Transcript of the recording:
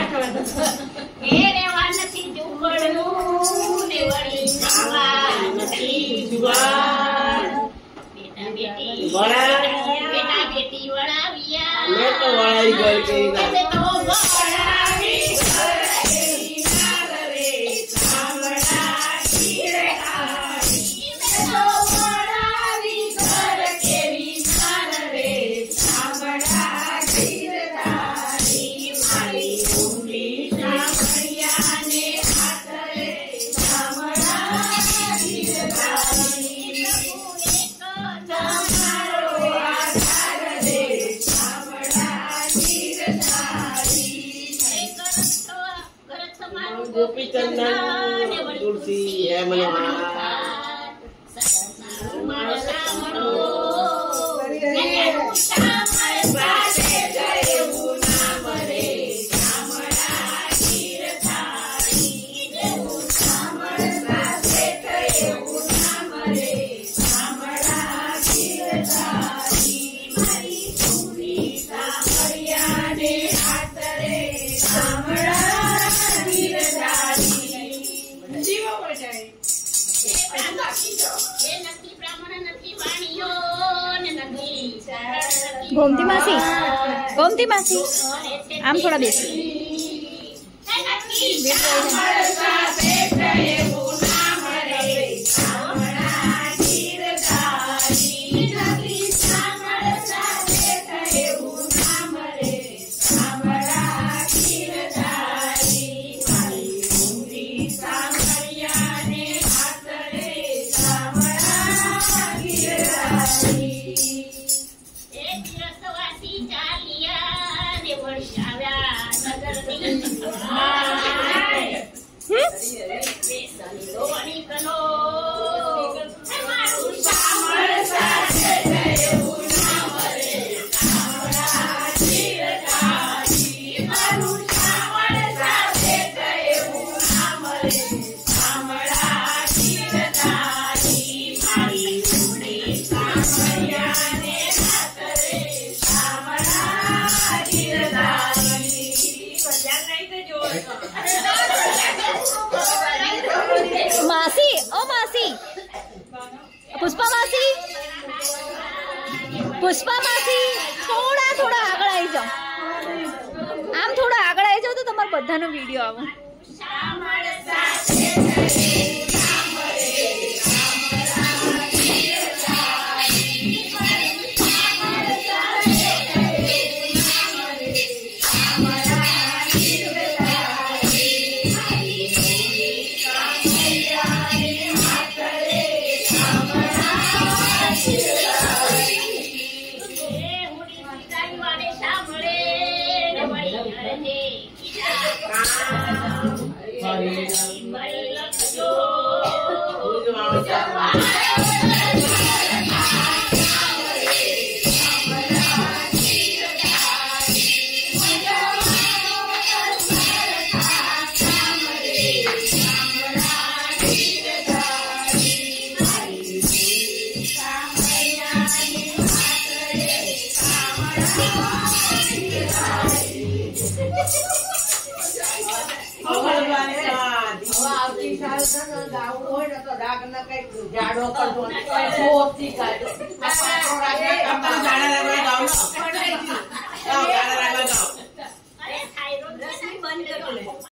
એ રેવા નથી જુગડનું ને વળી નાવા નથી જુગાર બેટા બેટી વળાવ્યા મેં તો વળાઈ ગઈ કે તો વળાવી ઘર નાર રે સાંભળા ખીર ખારી તો વળાવી ઘર કેવી નાર રે સાંભળા ખીર ખારી મારી ઊંડી સાંભળ્યાને હાથ રે સાંભળા ખીર ખારી તમારો આધાર રે સાંભળા ખીર ખારી ગોપીચંદન તુલસી હે મનોહર गोमती मासी आम थोड़ा बेस मासी ओ मासी पुष्पा मासी थोड़ा थोड़ा आगळ आई जाओ आम थोड़ा आगळ आई जाओ तो तमार बधानो वीडियो आवे